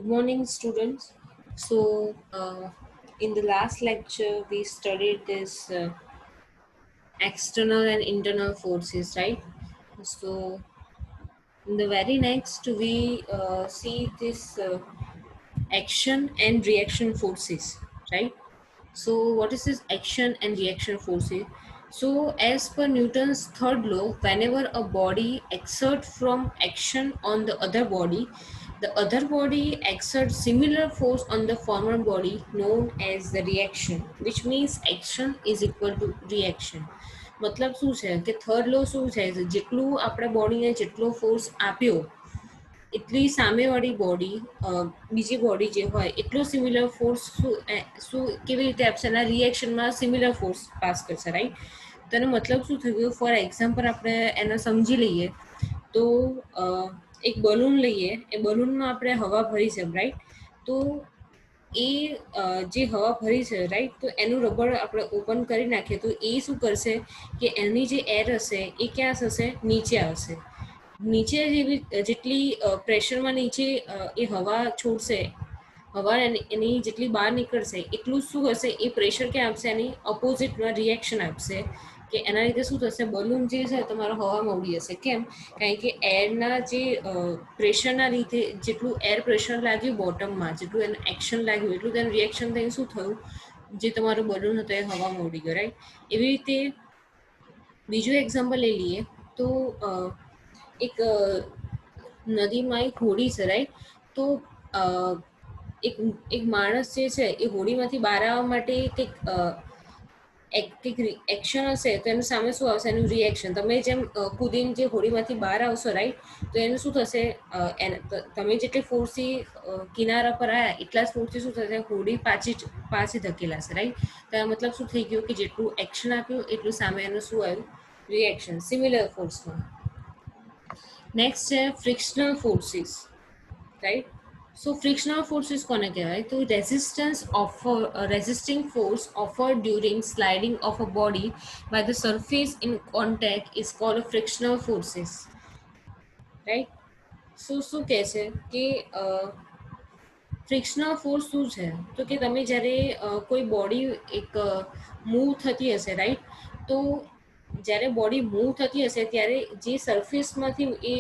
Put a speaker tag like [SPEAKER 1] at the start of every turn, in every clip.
[SPEAKER 1] Good morning, students. In the last lecture, we studied this external and internal forces, right? So, in the very next, we see this action and reaction forces, right? So, what is this action and reaction forces? So, as per Newton's third law, whenever a body exerts from action on the other body exerts similar force on the former body known as the reaction, which means action is equal to reaction. મતલબ શું છે કે third લો શું છે જેટલું આપણે બોડીને જેટલો ફોર્સ આપ્યો એટલી સામેવાળી બોડી બીજી બોડી જે હોય એટલો સિમિલર ફોર્સ શું કેવી રીતે આપશે એના રિએક્શનમાં સિમિલર ફોર્સ પાસ કરશે રાઈટ. તો એનો મતલબ શું થયું ફોર એક્ઝામ્પલ આપણે એને સમજી લઈએ તો એક બલૂન લઈએ એ બલૂનમાં આપણે હવા ભરી છે રાઈટ. તો એ જે હવા ભરી છે રાઈટ તો એનું રબર આપણે ઓપન કરી નાખીએ તો એ શું કરશે કે એની જે એર હશે એ ક્યાં થશે નીચે આવશે. નીચે જેવી જેટલી પ્રેશરમાં નીચે એ હવા છોડશે હવા એની જેટલી બહાર નીકળશે એટલું શું હશે એ પ્રેશર ક્યાં આપશે એની ઓપોઝિટમાં રિએક્શન આપશે કે એના લીધે શું થશે બલૂન જે છે તમારો હવામાં ઉડી જશે. કેમ? કારણ કે એરના જે પ્રેશરના લીધે જેટલું એર પ્રેશર લાગ્યું બોટમમાં જેટલું એને એક્શન લાગ્યું એટલું તેનું રિએક્શન થઈને શું થયું જે તમારું બલૂન હતો એ હવામાં ઉડી ગયો રાઈટ. એવી રીતે બીજું એક્ઝામ્પલ લઈ લઈએ તો એક નદીમાં એક હોડી છે રાઈટ. તો એક એક માણસ જે છે એ હોડીમાંથી બહાર આવવા માટે કંઈક એક્શન હશે તો એની સામે શું આવશે એનું રિએક્શન. તમે જેમ કૂદીને જે હોડીમાંથી બહાર આવશો રાઈટ તો એનું શું થશે તમે જેટલી ફોર્સથી કિનારા પર આવ્યા એટલા જ ફોર્સથી શું થશે હોડી પાછી ધકેલાશે રાઈટ. તો આ મતલબ શું થઈ ગયું કે જેટલું એક્શન આપ્યું એટલું સામે એનું શું આવ્યું રિએક્શન સિમિલર ફોર્સમાં. નેક્સ્ટ છે frictional forces right. So frictional forces કોને કહેવાય તો resisting force offer during sliding of a body by the surface in contact is called frictional forces right. શું કહે છે કે ફ્રિક્શનલ ફોર્સ શું છે તો કે તમે જ્યારે કોઈ બોડી એક મૂવ થતી હશે રાઈટ. તો જ્યારે બોડી મૂવ થતી હશે ત્યારે જે સરફેસમાંથી એ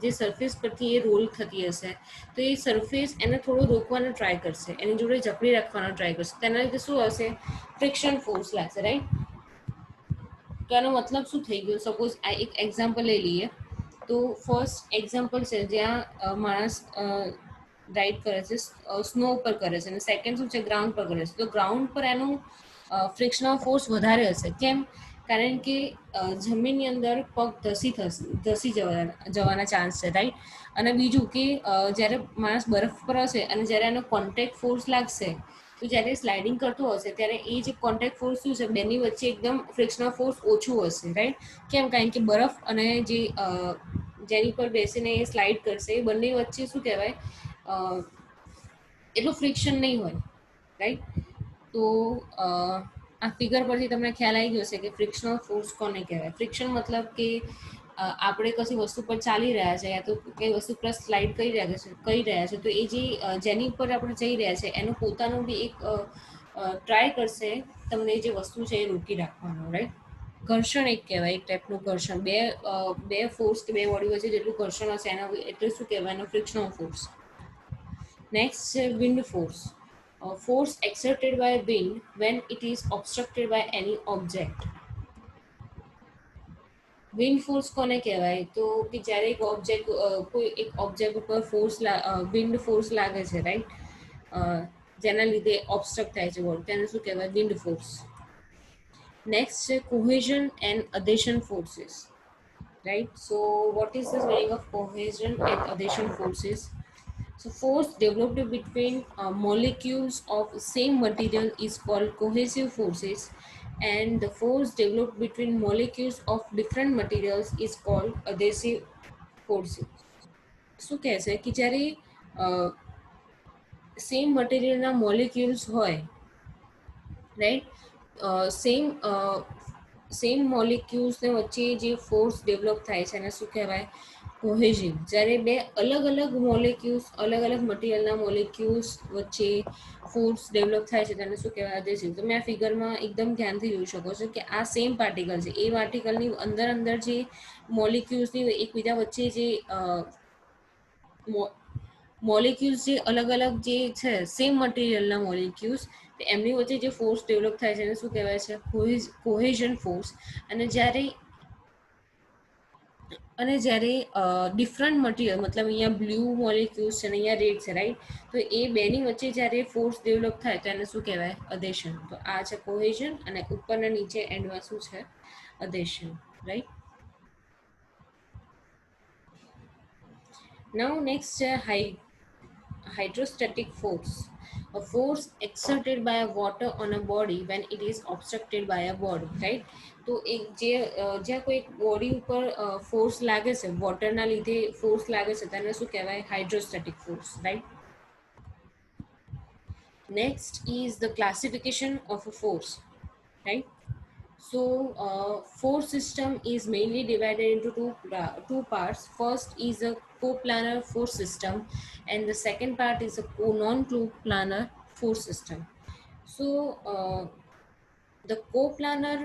[SPEAKER 1] જે સરફેસ પરથી એ રોલ થતી હશે તો એ સરફેસ એને થોડું રોકવાનો ટ્રાય કરશે એની જોડે જકડી રાખવાનો ટ્રાય કરશે તેના લીધે શું આવશે ફ્રિક્શન ફોર્સ લાગશે રાઈટ. તો એનો મતલબ શું થઈ ગયો સપોઝ આ એક એક્ઝામ્પલ લઈ લઈએ તો ફર્સ્ટ એક્ઝામ્પલ છે જ્યાં માણસ રાઈડ કરે છે સ્નો ઉપર કરે છે અને સેકન્ડ શું છે ગ્રાઉન્ડ પર કરે છે. તો ગ્રાઉન્ડ પર એનું ફ્રિક્શનલ ફોર્સ વધારે હશે. કેમ? કારણ કે જમીનની અંદર પગ ધસી જવાના ચાન્સ છે રાઈટ. અને બીજું કે જ્યારે માણસ બરફ પર હશે અને જ્યારે એનો કોન્ટેક્ટ ફોર્સ લાગશે તો જ્યારે સ્લાઇડિંગ કરતો હશે ત્યારે એ જે કોન્ટેક્ટ ફોર્સ શું છે બેની વચ્ચે એકદમ ફ્રિક્શનલ ફોર્સ ઓછું હશે રાઈટ. કેમ? કારણ કે બરફ અને જે જેની પર બેસીને એ સ્લાઇડ કરશે એ બંને વચ્ચે શું કહેવાય એટલું ફ્રિક્શન નહીં હોય રાઈટ. તો આ ફિગર પરથી તમને ખ્યાલ આવી ગયો છે કે ફ્રિક્શનલ ફોર્સ કોને કહેવાય. ફ્રિક્શન મતલબ કે આપણે કશી વસ્તુ પર ચાલી રહ્યા છે યા તો કઈ વસ્તુ પર સ્લાઇડ કરી રહ્યા છે તો એ જેની ઉપર આપણે જઈ રહ્યા છે એનું પોતાનું બી એક ટ્રાય કરશે તમને જે વસ્તુ છે એ રોકી રાખવાનો રાઈટ. ઘર્ષણ એક કહેવાય એક ટાઈપનું ઘર્ષણ બે ફોર્સ કે બે બોડી વચ્ચે જેટલું ઘર્ષણ હશે એના એટલે શું કહેવાય એનો ફ્રિક્શનલ ફોર્સ. નેક્સ્ટ છે wind force. Force exerted by wind when it is obstructed by any object. Wind force કોને કહેવાય તો કે જ્યારે કોઈ એક ઓબ્જેક્ટ ઉપર વિન્ડ ફોર્સ લાગે છે રાઈટ જેના લીધે ઓબ્સ્ટ્રક્ટ થાય છે બોડી તેને શું કહેવાય વિન્ડ ફોર્સ. નેક્સ્ટ છે cohesion and adhesion forces right. So what is the meaning of cohesion and adhesion forces? So force developed between molecules of same material is called cohesive forces, and the force developed between molecules of different materials is called adhesive forces. શું કહે છે કે જ્યારે same મટીરિયલના molecules હોય right same મોલિક્યુલ્સને વચ્ચે જે force develop થાય છે એને શું કહેવાય કોહેઝન, જ્યારે બે અલગ અલગ મોલેક્યુલ્સ, અલગ અલગ મટીરિયલના મોલેક્યુલ્સ વચ્ચે ફોર્સ ડેવલપ થાય છે તેને શું કહેવાય? અધેસિવ. તમે આ ફિગરમાં એકદમ ધ્યાનથી જોઈ શકો છો કે આ સેમ પાર્ટિકલ છે. એ પાર્ટિકલની અંદર અંદર જે મોલેક્યુલ્સની એકબીજા વચ્ચે જે મોલેક્યુલ્સ જે અલગ અલગ જે છે સેમ મટીરિયલના મોલેક્યુલ્સ, એમની વચ્ચે જે ફોર્સ ડેવલપ થાય છે એને શું કહેવાય છે? Cohesion force. અને જ્યારે ડિફરન્ટ મટીરિયલ, મતલબ અહીંયા બ્લુ મોલિક્યુલ્સ છે અને અહીંયા રેડ છે, રાઈટ? તો એ બેની વચ્ચે જ્યારે ફોર્સ ડેવલપ થાય તો એને શું કહેવાય? અધેશન. તો આ છે કોહેઝન અને ઉપરના નીચે એન્ડમાં શું છે? અધેશન, રાઈટ? નાઉ નેક્સ્ટ છે hydrostatic force, a force exerted by a water on a body when it is obstructed by a body, right? તો એક જ્યાં કોઈ બોડી ઉપર ફોર્સ લાગે છે, વોટરના લીધે ફોર્સ લાગે છે, તેને શું કહેવાય? Hydrostatic force, right? Next is the classification of a force, right? So, force system is mainly divided into two parts. First is a coplanar force system, and the second part is a non-coplanar force system. So, the coplanar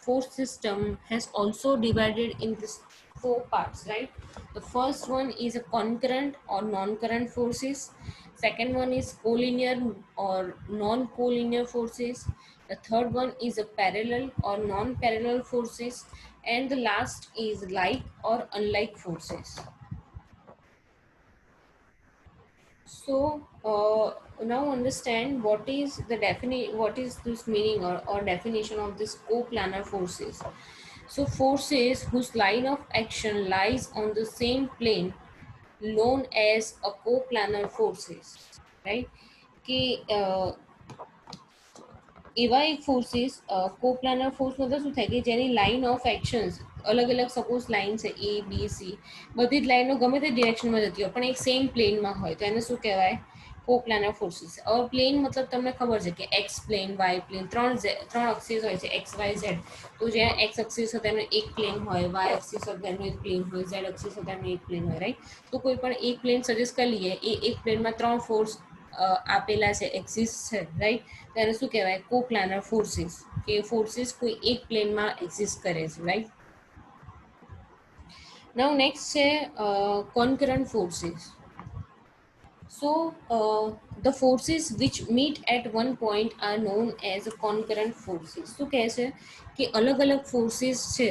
[SPEAKER 1] force system has also divided in this four parts, right? The first one is a concurrent or non-current forces. Second one is collinear or non-collinear forces. The third one is a parallel or non-parallel forces. And the last is like or unlike forces. So now understand what is this meaning or definition of this coplanar forces. So forces whose line of action lies on the same plane known as a coplanar forces, right? कि એવા એક forces coplanar force મતલબ શું થાય કે જેની line of actions અલગ અલગ, સપોઝ લાઇન છે એ બી સી, બધી જ લાઈનો ગમે તે ડિરેક્શનમાં જતી હોય પણ એક સેમ પ્લેનમાં હોય તો એને શું કહેવાય? Coplanar forces. હવે પ્લેન મતલબ તમને ખબર છે કે એક્સ પ્લેન, વાય પ્લેન, ત્રણ અક્સિસ હોય છે, એક્સ વાય ઝેડ. તો જ્યાં એક્સ અક્સિસ હોય તેનું એક પ્લેન હોય, વાય અક્સિસ હોય તેનું એક પ્લેન હોય, ઝેડ અક્સિસ હોય તેનું એક પ્લેન હોય, રાઈટ? તો કોઈ પણ એક પ્લેન સજેસ્ટ કરી લઈએ, એ એક પ્લેનમાં ત્રણ ફોર્સ આપેલા છે, એક્સિસ છે, રાઈટ? તેને શું કહેવાય? Coplanar forces. કે ફોર્સિસ કોઈ એક પ્લેનમાં એક્ઝિસ્ટ કરે છે, રાઈટ? નાઉ નેક્સ્ટ છે concurrent forces. So, the forces which meet at one point are known as concurrent forces. શું કહે છે કે અલગ અલગ ફોર્સિસ છે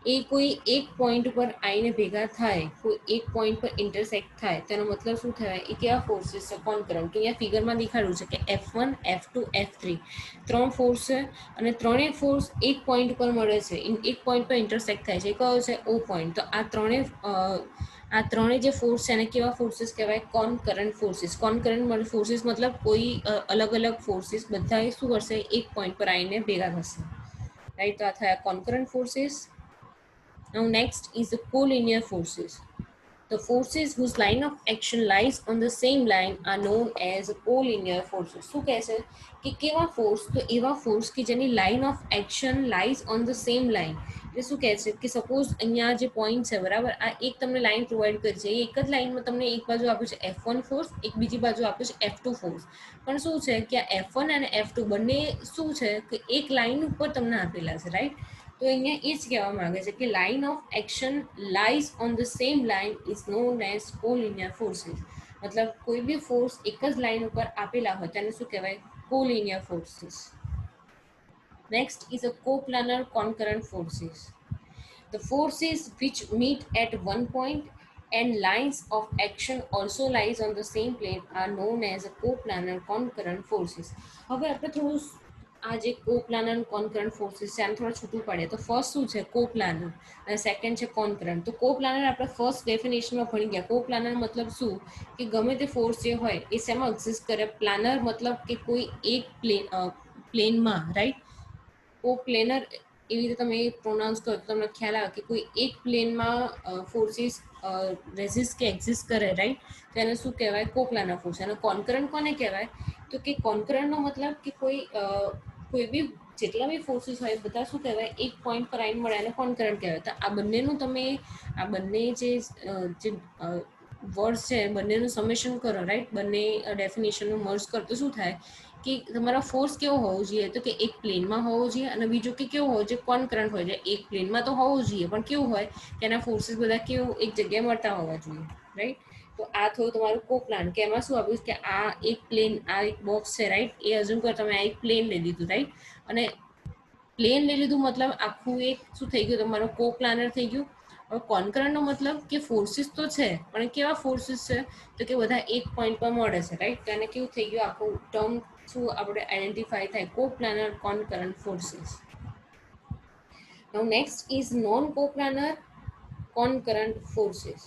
[SPEAKER 1] એ કોઈ એક પોઈન્ટ પર આવીને ભેગા થાય, કોઈ એક પોઈન્ટ પર ઇન્ટરસેક્ટ થાય, તેનો મતલબ શું થાય? એ કેવા ફોર્સિસ છે? કોન્કરન્ટ. તો અહીંયા ફિગરમાં દેખાડ્યું છે કે F1, F2, F3 ત્રણ ફોર્સ છે અને ત્રણેય ફોર્સ એક પોઈન્ટ પર મળે છે, એક પોઈન્ટ પર ઇન્ટરસેક્ટ થાય છે. એ કયો છે? ઓ પોઈન્ટ. તો આ ત્રણેય જે ફોર્સ છે એને કેવા ફોર્સિસ કહેવાય? Concurrent forces. કોનકરન્ટ ફોર્સિસ મતલબ કોઈ અલગ અલગ ફોર્સિસ બધા શું કરશે? એક પોઈન્ટ પર આવીને ભેગા થશે, રાઈટ? તો આ થયા concurrent forces. Now next is the collinear forces. The forces whose line of action lies on the same line are known as collinear forces. શું કહે છે કે કેવા ફોર્સ? તો એવા ફોર્સ કે જેની line of action lies on the same line. એટલે શું કહે છે કે સપોઝ અહીંયા જે પોઈન્ટ છે, બરાબર, આ એક તમને લાઇન પ્રોવાઈડ કરી છે, એક જ લાઇનમાં તમને એક બાજુ આપ્યું છે F1 ફોર્સ, એક બીજી બાજુ આપ્યું છે F2 ફોર્સ. પણ શું છે કે આ F1 અને F2 બંને શું છે કે એક લાઇન ઉપર તમને આપેલા છે, રાઈટ? તો અહીંયા એ જ કહેવા માંગે છે કે line of action lies on the same line is known as collinear forces. મતલબ કોઈ બી ફોર્સ એક જ લાઇન ઉપર આપેલા હોય તેને શું કહેવાય? Collinear forces. Next is a coplanar concurrent forces. The forces which meet at one point and lines of action also lies on the same plane are known as a coplanar concurrent forces. હવે આપણે થોડું આ જે coplanar કોન્કરન્ટ forces છે આમ થોડા છૂટું પડે. તો ફર્સ્ટ શું છે? કોપ્લાનર અને સેકન્ડ છે કોન્કરન્ટ. તો કોપ્લાનર આપણે ફર્સ્ટ ડેફિનેશનમાં ભણી ગયા. કોપ્લાનર મતલબ શું? કે ગમે તે ફોર્સ જે હોય એ શેમાં એક્ઝિસ્ટ કરે? પ્લાનર મતલબ કે કોઈ એક પ્લેનમાં, રાઈટ? કોપ્લેનર એવી રીતે તમે પ્રોનાઉન્સ કરો તો તમને ખ્યાલ આવે કે કોઈ એક પ્લેનમાં ફોર્સિસ રેઝિસ્ટ કે એક્ઝિસ્ટ કરે, રાઈટ? તો એને શું કહેવાય? Coplanar force. અને કોન્કરન્ટ કોને કહેવાય? તો કે કોન્કરન્ટનો મતલબ કે કોઈ બી જેટલા બી ફોર્સીસ હોય બધા શું કહેવાય, એક પોઈન્ટ પર આવીને મળે અને કોન્કરન્ટ કહેવાય. તો આ બંનેનું તમે આ બંને જે વર્ડ્સ છે બંનેનું સમેશન કરો, રાઈટ, બંને ડેફિનેશનનું મર્જ કરો તો શું થાય કે તમારો ફોર્સ કેવો હોવો જોઈએ, તો કે એક પ્લેનમાં હોવો જોઈએ અને બીજું કે કેવું હોવું જોઈએ, કોન્કરન્ટ હોય છે. એક પ્લેનમાં તો હોવું જોઈએ પણ કેવું હોય કે એના ફોર્સીસ બધા કેવું એક જગ્યાએ મળતા હોવા જોઈએ, રાઈટ. તો આ થયું તમારું કો પ્લાન, કે એમાં શું આપ્યું કે આ એક પ્લેન, આ એક બોક્સ છે, રાઈટ. એ હજુ કર તમે આ એક પ્લેન લઈ લીધું, રાઈટ. અને પ્લેન લઈ લીધું મતલબ આખું એક શું થઈ ગયું, તમારો કો પ્લાનર થઈ ગયું. હવે કોન્કરન્ટનો મતલબ કે ફોર્સીસ તો છે પણ કેવા ફોર્સીસ છે, તો કે બધા એક પોઈન્ટ પર મળે છે, રાઈટ. તો એને કેવું થઈ ગયું આખું ટર્મ શું આપણે આઈડેન્ટિફાઈ થાય, coplanar concurrent forces. Now next is non-coplanar concurrent forces.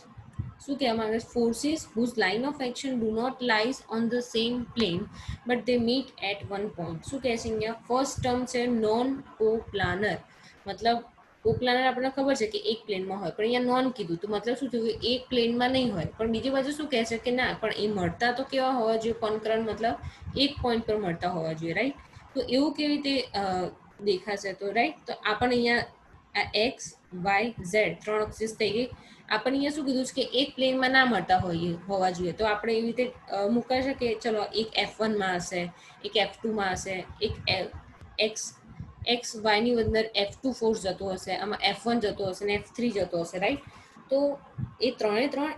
[SPEAKER 1] શું કહેવામાં આવે, forces whose line of action do not lies on the same plane but they meet at one point. શું કહે છે અહીંયા, ફર્સ્ટ ટર્મ છે non coplanar. મતલબ coplanar આપણને ખબર છે કે એક પ્લેનમાં હોય, પણ અહીંયા નોન કીધું તો મતલબ શું થયું, એક પ્લેનમાં નહીં હોય. પણ બીજી બાજુ શું કહે છે કે ના, પણ એ મળતા તો કેવા હોવા જોઈએ, કોન્કરન્ટ મતલબ એક પોઈન્ટ પર મળતા હોવા જોઈએ, રાઈટ. તો એવું કેવી રીતે દેખાશે, તો રાઈટ. તો આપણને અહીંયા આ એક્સ વાય ઝેડ ત્રણ એક્સિસ થઈ ગઈ. આપણને અહીંયા શું કીધું છે કે એક પ્લેનમાં ના મળતા હોવા જોઈએ. તો આપણે એવી રીતે મૂકાઈ શકીએ, ચલો એક F1માં હશે, એક F2માં હશે, એક એક્સ વાયની અંદર F2 ફોર્સ જતો હશે, આમાં F1 જતો હશે ને F3 જતો હશે, રાઈટ. તો એ ત્રણે ત્રણ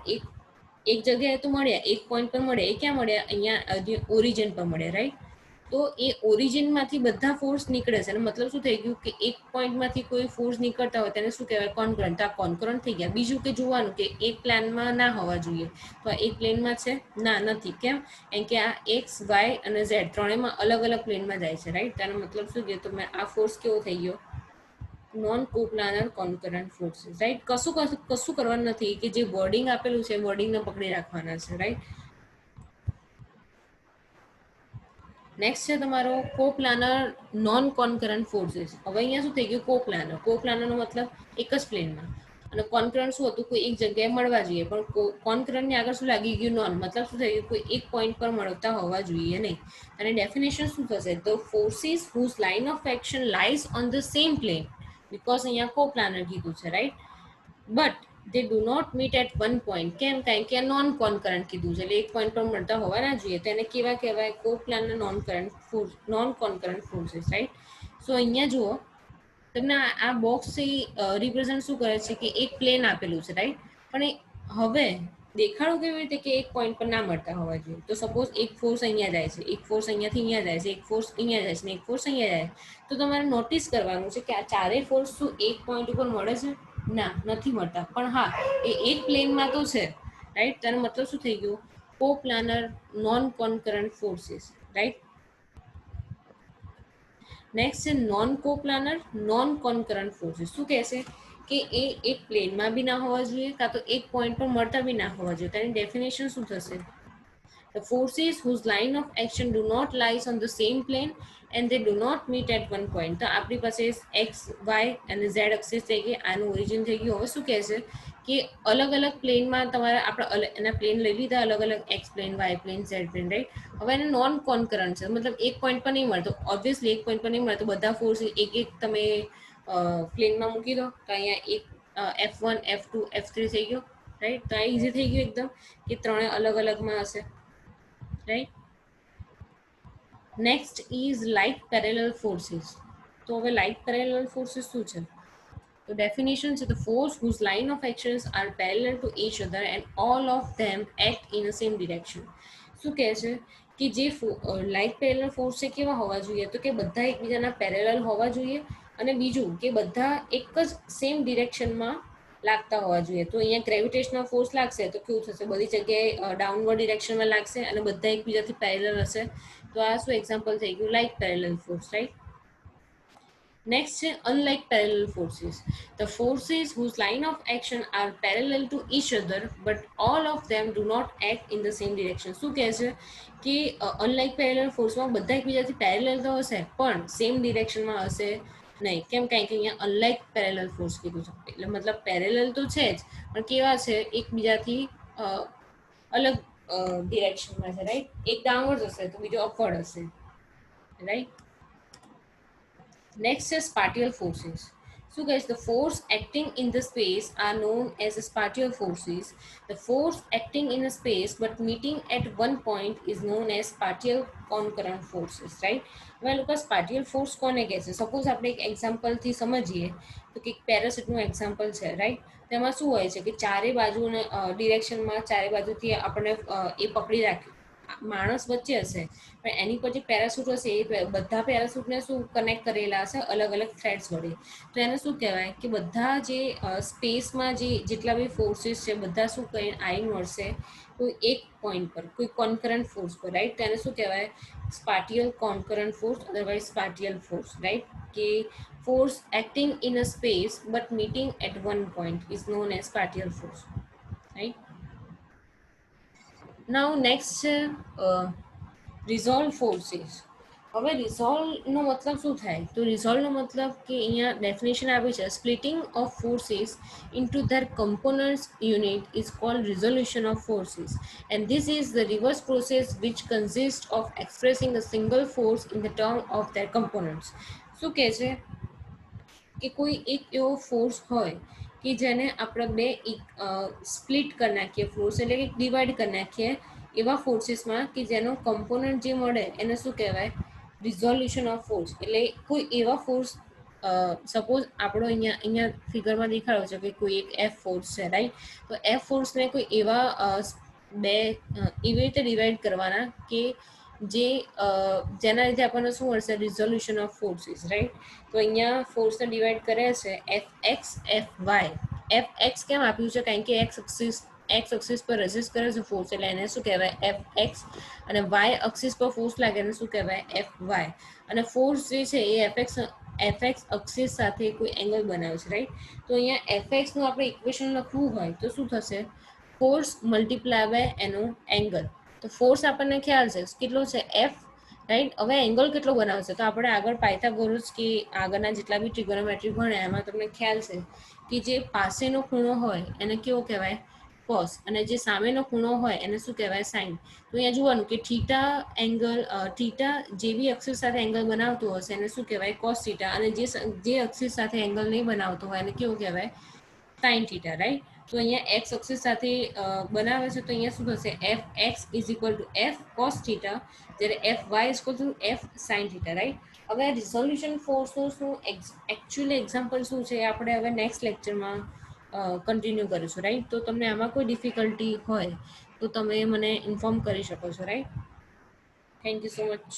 [SPEAKER 1] એક જગ્યાએ તો મળ્યા, એક પોઈન્ટ પર મળ્યા. એ ક્યાં મળ્યા, અહીંયા ઓરિજિન પર મળ્યા, રાઈટ. તો એ ઓરિજિનમાંથી બધા ફોર્સ નીકળે છે, અને મતલબ શું થઈ ગયું કે એક પોઈન્ટમાંથી કોઈ ફોર્સ નીકળતા હોય તેને શું કહેવાય, કોન્કરન્ટ. તો આ કોન્કરન્ટ થઈ ગયા. બીજું કે જોવાનું કે એક પ્લાનમાં ના હોવા જોઈએ, તો આ એક પ્લેનમાં છે, ના નથી. કેમ, કેમ કે આ એક્સ વાય અને ઝેડ ત્રણેયમાં અલગ અલગ પ્લેનમાં જાય છે, રાઈટ. તેનો મતલબ શું કહ્યું, તો મેં આ ફોર્સ કેવો થઈ ગયો, નોન કોપ્લાનર કોન્કરન્ટ ફોર્સીસ, રાઈટ. કશું કરવાનું નથી, કે જે વર્ડિંગ આપેલું છે વર્ડિંગને પકડી રાખવાના છે, રાઈટ. નેક્સ્ટ છે તમારો કોપ્લાનર નોન કોન્કરન્ટ ફોર્સીસ. હવે અહીંયા શું થઈ ગયું, કોપ્લાનરનો મતલબ એક જ પ્લેનમાં, અને કોન્કરન્ટ શું હતું, કોઈ એક જગ્યાએ મળવા જોઈએ. પણ કોન્કરન્ટની આગળ શું લાગી ગયું, નોન. મતલબ શું થઈ ગયું, કોઈ એક પોઈન્ટ પર મળતા હોવા જોઈએ નહીં. અને ડેફિનેશન શું થશે, the forces whose line of action lies on the same plane, because અહીંયા કોપ્લાનર કીધું છે, right. But they do not meet at one point. કેમ, કારણ કે નોન કોન્કરન્ટ કીધું છે, એટલે એક પોઈન્ટ પર મળતા હોવા ના જોઈએ. તો એને કેવા કહેવાય, coplanar non concurrent forces, right. સો અહીંયા જુઓ, તમને આ બોક્સ રિપ્રેઝન્ટ શું કરે છે કે એક પ્લેન આપેલું છે, રાઈટ. પણ હવે દેખાડો કેવી રીતે કે એક પોઈન્ટ પર ના મળતા હોવા જોઈએ. તો સપોઝ એક ફોર્સ અહીંયા જાય છે, એક ફોર્સ અહીંયાથી અહીંયા જાય છે, એક ફોર્સ અહીંયા જાય છે ને એક ફોર્સ અહીંયા જાય છે. તો તમારે નોટિસ કરવાનું છે કે આ ચારેય ફોર્સ શું એક પોઈન્ટ ઉપર મળે છે, ના, નથી મળતા. પણ હા, એ એક પ્લેનમાં તો છે, રાઈટ. તેનો મતલબ શું થઈ ગયું, coplanar non concurrent forces, right. Next છે non coplanar non concurrent forces. શું કહેશે કે એ એક પ્લેનમાં બી ના હોવા જોઈએ, કાં તો એક પોઈન્ટ પર મળતા બી ના હોવા જોઈએ. તેની ડેફિનેશન શું થશે, the forces whose line of action do not lies on the same plane and they do not meet at one point. તો આપણી પાસે એક્સ વાય અને ઝેડ એક્સિસ થઈ ગઈ, આનું ઓરિજિન થઈ ગયું. હવે શું કહેશે કે અલગ અલગ પ્લેનમાં તમારે આપણે એના પ્લેન લઈ લીધા, અલગ અલગ X plane, Y plane, Z plane, right. હવે એને નોન કોન્કરન્ટ છે, મતલબ એક પોઈન્ટ પર નહીં મળતો. ઓબ્વિયસલી એક પોઈન્ટ પર નહીં મળે તો બધા ફોર્સ એક એક તમે પ્લેનમાં મૂકી દો, તો અહીંયા એક F1 F2 F3 થઈ ગયો, રાઈટ. તો આ ઇઝી થઈ ગયું એકદમ, કે ત્રણે અલગ અલગમાં હશે, right. Next is like parallel forces. તો હવે લાઇક પેરેલલ ફોર્સીસ શું છે, તો ડેફિનેશન છે, the force whose line of actions are parallel to each other and all of them act in the same direction. શું કહે છે કે જે લાઇક પેરેલલ ફોર્સ છે કેવા હોવા જોઈએ, તો કે બધા એકબીજાના પેરેલલ હોવા જોઈએ, અને બીજું કે બધા એક જ સેમ ડિરેક્શનમાં લાગતા હોવા જોઈએ. તો અહીંયા ગ્રેવિટેશનલ ફોર્સ લાગશે તો કેવું થશે, બધી જગ્યાએ ડાઉનવર્ડ ડિરેક્શનમાં લાગશે અને બધા એકબીજાથી પેરેલલ હશે. તો આ શું એક્ઝામ્પલ થઈ ગયું, like parallel force, right. Next છે unlike parallel forces. The forces whose line of action are parallel to each other but all of them do not act in the same direction. શું કહે છે કે unlike parallel forceમાં બધા એકબીજાથી parallel તો હશે પણ સેમ ડિરેક્શનમાં હશે નહીં. કેમ, કારણ કે અહીંયા unlike parallel force કીધું છે, એટલે મતલબ પેરેલલ તો છે જ પણ કેવા છે, એકબીજાથી અલગ ડિરેક્શનમાં છે, રાઈટ. એક ડાઉનવર્ડ હશે તો બીજો અપવર્ડ હશે, right. Next is spatial forces. So guys, the force acting in the space are known as spatial forces. The force acting in a space but meeting at one point is known as spatial concurrent forces, right? હવે લોકો સ્પાટિયલ force કોને કહે છે? Suppose આપણે એક એક્ઝામ્પલથી સમજીએ તો કે પેરાસૂટનું એક્ઝામ્પલ છે, રાઈટ? તેમાં શું હોય છે કે ચારે બાજુને ડિરેક્શનમાં ચારે બાજુથી આપણને એ પકડી રાખ્યું માણસ વચ્ચે હશે પણ એની પર જે પેરાસૂટ હશે એ બધા પેરાસૂટને શું કનેક્ટ કરેલા હશે અલગ અલગ થ્રેડ્સ વડે. તો એને શું કહેવાય કે બધા જે સ્પેસમાં જે જેટલા બી ફોર્સીસ છે બધા શું કરીને આવીને મળશે કોઈ એક પોઈન્ટ પર, કોઈ કોન્કરન્ટ ફોર્સ પર, રાઈટ? તો એને શું કહેવાય? સ્પાટિયલ કોન્કરન્ટ ફોર્સ, અદરવાઇઝ સ્પાટિયલ ફોર્સ, રાઈટ? કે force acting in a space but meeting at one point is known as spatial force, right? Now next છે resolve forces. હવે રિઝોલ્વનો મતલબ શું થાય? તો રિઝોલ્વનો મતલબ કે અહીંયા ડેફિનેશન આપી છે, splitting of forces into there components unit is called resolution of forces and this is the reverse process which consist of expressing a single force in the term of their components. શું કહે છે કે કોઈ એક એવો force હોય કે જેને આપણે બે સ્પ્લિટ કરી નાખીએ, ફોર્સ એટલે કે ડિવાઈડ કરી નાખીએ એવા ફોર્સીસમાં કે જેનો કમ્પોનન્ટ જે મળે એને શું કહેવાય? Resolution of force. એટલે કોઈ એવા ફોર્સ, સપોઝ આપણો અહીંયા ફિગરમાં દેખાડો છે કે કોઈ એક એફ ફોર્સ છે, રાઈટ? તો એફ ફોર્સને કોઈ એવા બે એવી રીતે ડિવાઈડ કરવાના કે જે જેના લીધે આપણને શું મળશે? Resolution of forces, right? તો અહીંયા ફોર્સને ડિવાઈડ કરે છે F X F Y. F X કેમ આપ્યું છે? કારણ કે એક્સ અક્સિસ પર રેઝિસ્ટ કરે છે ફોર્સ, એટલે એને શું કહેવાય? F x. અને વાય અક્સિસ પર ફોર્સ લાગે એને શું કહેવાય? F Y. અને ફોર્સ જે છે એ એફએક્સ અક્સિસ સાથે કોઈ એંગલ બનાવે છે, રાઈટ? તો અહીંયા એફએક્સનું આપણે ઇક્વેશન લખવું હોય તો શું થશે? ફોર્સ મલ્ટીપ્લાય બાય એનો એંગલ. તો ફોર્સ આપણને ખ્યાલ છે કેટલો છે? F, right? હવે એંગલ કેટલો બનાવશે? તો આપણે આગળ પાયથાગોરસ કે આગળના જેટલા બી ટ્રિગોનોમેટ્રી ભણ્યા એમાં તમને ખ્યાલ છે કે જે પાસેનો ખૂણો હોય એને કેવો કહેવાય? કોસ. અને જે સામેનો ખૂણો હોય એને શું કહેવાય? સાઇન. તો અહીંયા જોવાનું કે થીટા એંગલ, થીટા જે બી અક્ષિસ સાથે એંગલ બનાવતું હશે એને શું કહેવાય? Cos theta. અને જે અક્ષિસ સાથે એંગલ નહીં બનાવતો હોય એને કેવું કહેવાય? Sign theta, right? તો અહીંયા એક્સ અક્ષિસ સાથે બનાવે છે તો અહીંયા શું થશે? F x is equal to F cos theta, જ્યારે F y is equal to F sine theta, right? હવે રિઝોલ્યુશન ફોર્સનું શું એકચ્યુઅલી એક્ઝામ્પલ શું છે આપણે હવે નેક્સ્ટ લેક્ચરમાં કન્ટિન્યુ કરીશું, રાઈટ? તો તમને આમાં કોઈ ડિફિકલ્ટી હોય તો તમે મને ઇન્ફોર્મ કરી શકો છો, right? Thank you so much.